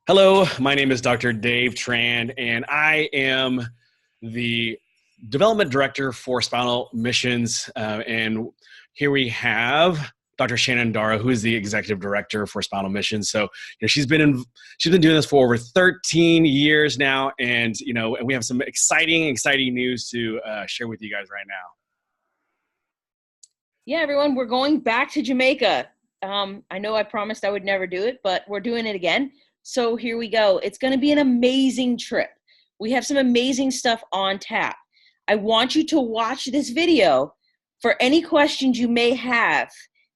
Hello, my name is Dr. Dave Tran, and I am the Development Director for Spinal Missions. And here we have Dr. Shannon, who is the Executive Director for Spinal Missions. So, she's been doing this for over 13 years now, and and we have some exciting news to share with you guys right now. Yeah, everyone, we're going back to Jamaica. I know I promised I would never do it, but we're doing it again. So here we go. It's going to be an amazing trip. We have some amazing stuff on tap. I want you to watch this video for any questions you may have,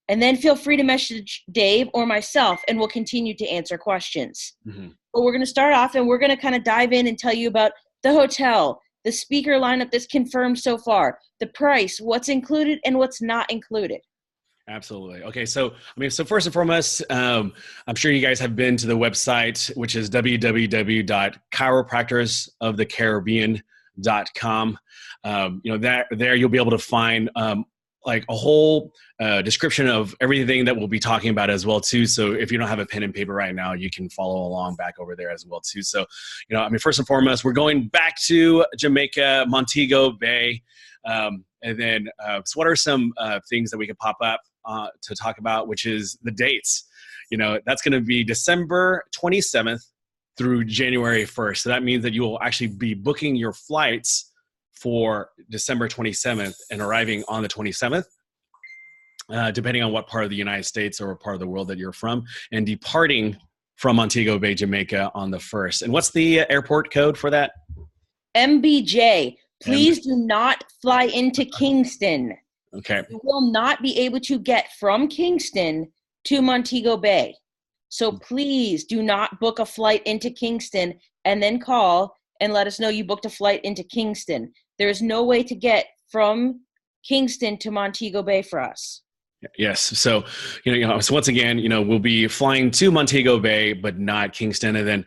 and then feel free to message Dave or myself, and we'll continue to answer questions. Mm-hmm. But we're going to start off, and we're going to kind of dive in and tell you about the hotel, the speaker lineup that's confirmed so far, the price, what's included and what's not included. Absolutely. Okay. So first and foremost, I'm sure you guys have been to the website, which is www.chiropractorsofthecaribbean.com. There you'll be able to find like a whole description of everything that we'll be talking about as well too. So if you don't have a pen and paper right now, you can follow along back over there as well too. So, first and foremost, we're going back to Jamaica, Montego Bay. And then, so what are some things that we could pop up to talk about, which is the dates. That's going to be December 27th through January 1st. So that means that you will actually be booking your flights for December 27th and arriving on the 27th, depending on what part of the United States or part of the world that you're from, and departing from Montego Bay, Jamaica on the 1st. And what's the airport code for that? MBJ. Please do not fly into Kingston. Okay. You will not be able to get from Kingston to Montego Bay. So please do not book a flight into Kingston and then call and let us know you booked a flight into Kingston. There is no way to get from Kingston to Montego Bay for us. Yes. So, so once again, we'll be flying to Montego Bay, but not Kingston. And then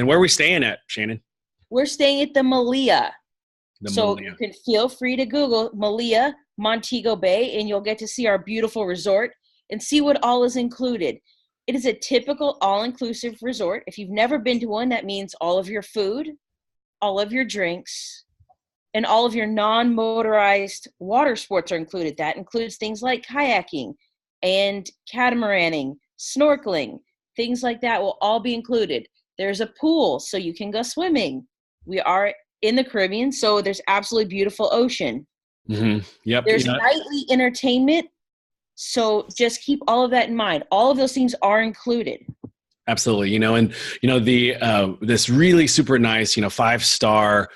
where are we staying at, Shannon? We're staying at the Malia. You can feel free to Google Malia, Montego Bay, and you'll get to see our beautiful resort and see what all is included. It is a typical all-inclusive resort. If you've never been to one, that means all of your food, all of your drinks, and all of your non-motorized water sports are included. That includes things like kayaking and catamaraning, snorkeling, things like that will all be included. There's a pool, so you can go swimming. We are in the Caribbean, so there's absolutely beautiful ocean. Mm-hmm. Yep. There's nightly entertainment, so just keep all of that in mind. All of those things are included. Absolutely. This really super nice, 5-star,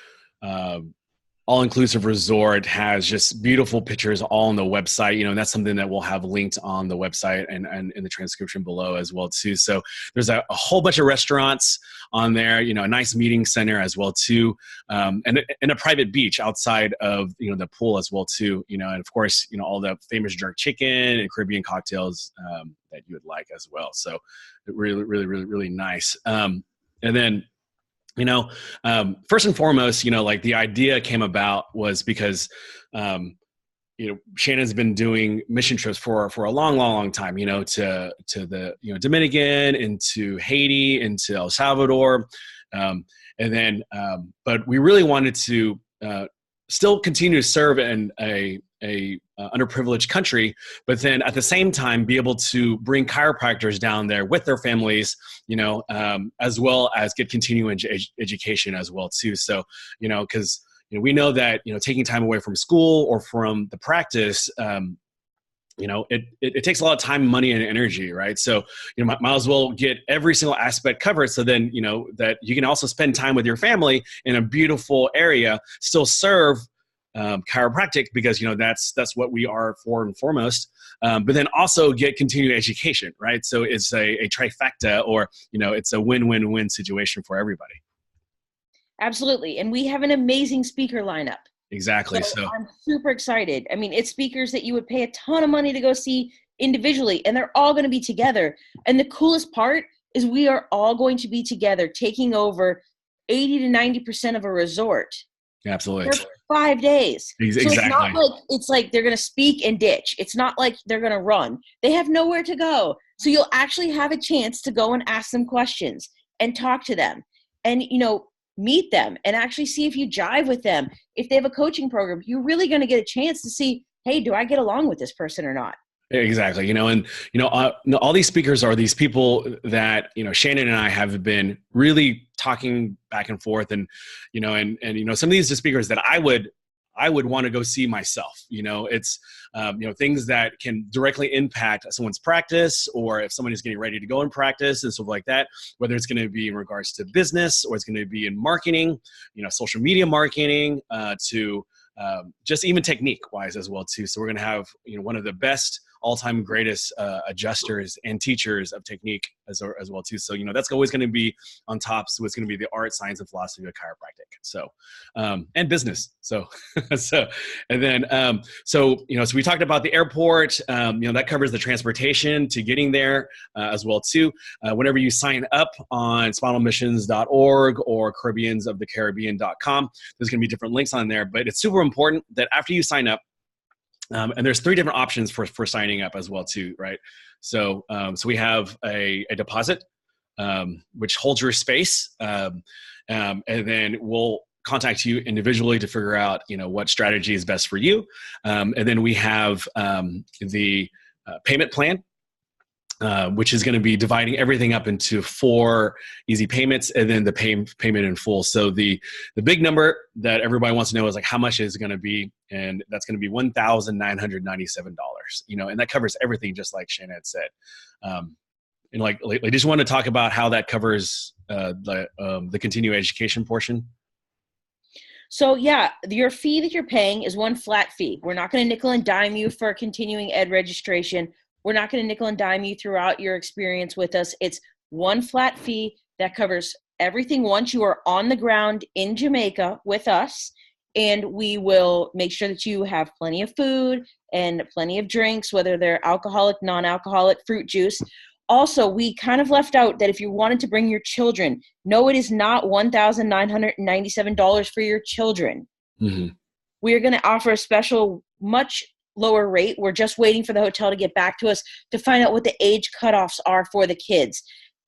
all-inclusive resort has just beautiful pictures all on the website, and that's something that we'll have linked on the website and in the transcription below as well too. So there's a whole bunch of restaurants on there, a nice meeting center as well too, and a private beach outside of, the pool as well too, and of course, all the famous jerk chicken and Caribbean cocktails that you would like as well. So really, really, really, really nice. And then, first and foremost, like the idea came about was because, Shannon's been doing mission trips for a long time, to the, Dominican, into Haiti, into El Salvador. But we really wanted to still continue to serve in a underprivileged country, but then at the same time be able to bring chiropractors down there with their families, as well as get continuing education as well too. So, because we know that taking time away from school or from the practice, it takes a lot of time, money, and energy, right? So, might as well get every single aspect covered. So then, that you can also spend time with your family in a beautiful area, still serve chiropractic because, that's what we are for and foremost. But then also get continued education, right? So it's a trifecta, or, it's a win-win-win situation for everybody. Absolutely. And we have an amazing speaker lineup. Exactly. So I'm super excited. I mean, it's speakers that you would pay a ton of money to go see individually, and they're all going to be together. And the coolest part is we are all going to be together, taking over 80 to 90% of a resort. Absolutely. For 5 days. Exactly. So it's like they're going to speak and ditch. It's not like they're going to run. They have nowhere to go. So you'll actually have a chance to go and ask them questions. and talk to them and, meet them and actually see if you jive with them. If they have a coaching program, you're really going to get a chance to see, hey, do I get along with this person or not? Exactly. All these speakers are these people that, Shannon and I have been really talking back and forth, and some of these are speakers that I would want to go see myself. It's, things that can directly impact someone's practice, or if somebody's getting ready to go in practice and stuff like that, whether it's going to be in regards to business or it's going to be in marketing, social media marketing, to just even technique wise as well too. So we're going to have, one of the best all-time greatest adjusters and teachers of technique as well too. So, that's always going to be on top. So it's going to be the art, science, and philosophy of chiropractic. So, and business. So, so we talked about the airport, that covers the transportation to getting there as well too. Whenever you sign up on spinalmissions.org or caribbeansofthecaribbean.com, there's going to be different links on there, but it's super important that after you sign up, and there's 3 different options for signing up as well too, right? So we have a deposit, which holds your space, and then we'll contact you individually to figure out, what strategy is best for you. And then we have the payment plan, which is going to be dividing everything up into 4 easy payments, and then the payment in full. So the big number that everybody wants to know is like, how much is it going to be? And that's going to be $1,997, and that covers everything, just like Shannon had said. And I just want to talk about how that covers the continuing education portion. So yeah, your fee that you're paying is one flat fee. We're not going to nickel and dime you for continuing ed registration. We're not going to nickel and dime you throughout your experience with us. It's one flat fee that covers everything once you are on the ground in Jamaica with us. And we will make sure that you have plenty of food and plenty of drinks, whether they're alcoholic, non-alcoholic, fruit juice. Also, we kind of left out that if you wanted to bring your children, no, it is not $1,997 for your children. Mm-hmm. We are going to offer a special, much lower rate. We're just waiting for the hotel to get back to us to find out what the age cutoffs are for the kids.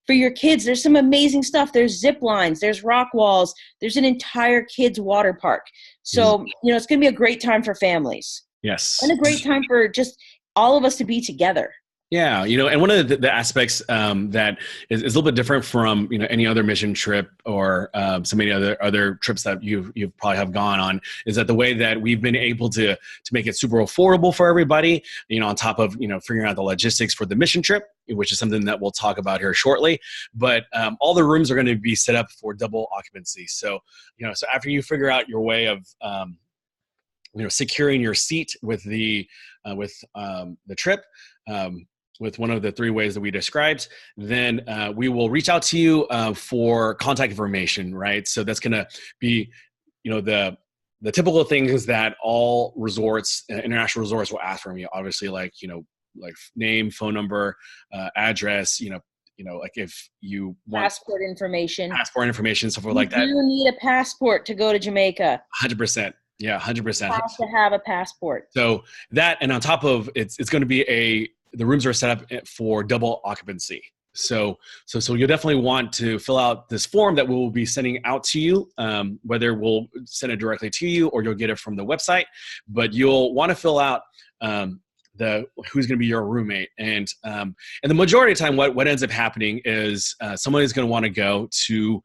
For your kids, there's some amazing stuff. There's zip lines, there's rock walls, there's an entire kids water park. So, it's going to be a great time for families. Yes. And a great time for just all of us to be together. Yeah, and one of the aspects that is a little bit different from any other mission trip or so many other trips that you've probably have gone on is that the way that we've been able to make it super affordable for everybody. On top of figuring out the logistics for the mission trip, which is something that we'll talk about here shortly. But all the rooms are going to be set up for double occupancy. So so after you figure out your way of securing your seat with the trip. With one of the 3 ways that we described, then we will reach out to you for contact information, right? So that's going to be, the typical things that all resorts, international resorts, will ask from you. Obviously, like name, phone number, address. Like if you want passport information, stuff like that. You need a passport to go to Jamaica. 100%. Yeah, 100%. You have to have a passport. So that, and on top of it's going to be the rooms are set up for double occupancy. So you'll definitely want to fill out this form that we'll be sending out to you, whether we'll send it directly to you or you'll get it from the website, but you'll want to fill out who's going to be your roommate. And the majority of the time, what ends up happening is somebody's going to want to go to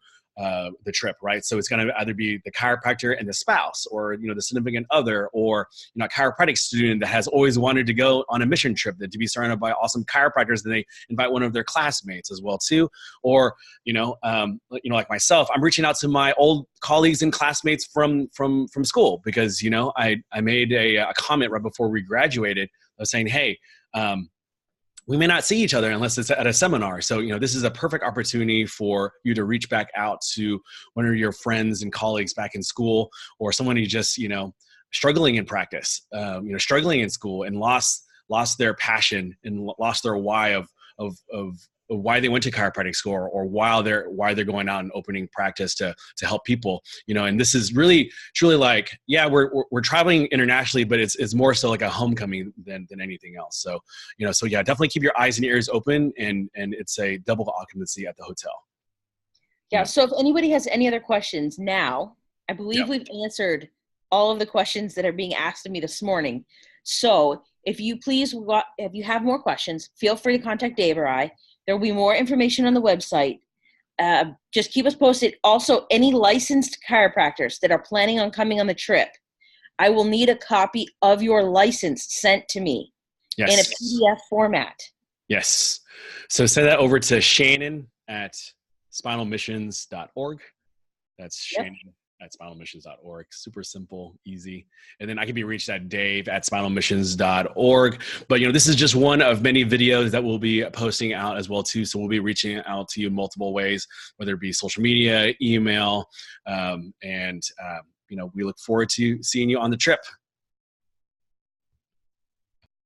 the trip, right? So it's going to either be the chiropractor and the spouse, or the significant other, or a chiropractic student that has always wanted to go on a mission trip, that to be surrounded by awesome chiropractors, and they invite one of their classmates as well too. Or like myself, I'm reaching out to my old colleagues and classmates from school, because I made a comment right before we graduated of saying, hey, we may not see each other unless it's at a seminar. So, this is a perfect opportunity for you to reach back out to one of your friends and colleagues back in school, or someone who just, struggling in practice, struggling in school and lost their passion and lost their why of why they went to chiropractic school, or why they're going out and opening practice to help people, and this is really truly like, yeah, we're traveling internationally, but it's more so like a homecoming than anything else. So, so yeah, definitely keep your eyes and ears open, and it's a double occupancy at the hotel. Yeah. So if anybody has any other questions now, I believe we've answered all of the questions that are being asked of me this morning. So if you have more questions, feel free to contact Dave or I. There will be more information on the website. Just keep us posted. Also, any licensed chiropractors that are planning on coming on the trip, I will need a copy of your license sent to me in a PDF format. Yes. So send that over to Shannon at spinalmissions.org. That's Shannon at spinalmissions.org. Super simple, easy. And then I can be reached at Dave at spinalmissions.org. But, this is just one of many videos that we'll be posting out as well, too. So we'll be reaching out to you multiple ways, whether it be social media, email, and we look forward to seeing you on the trip.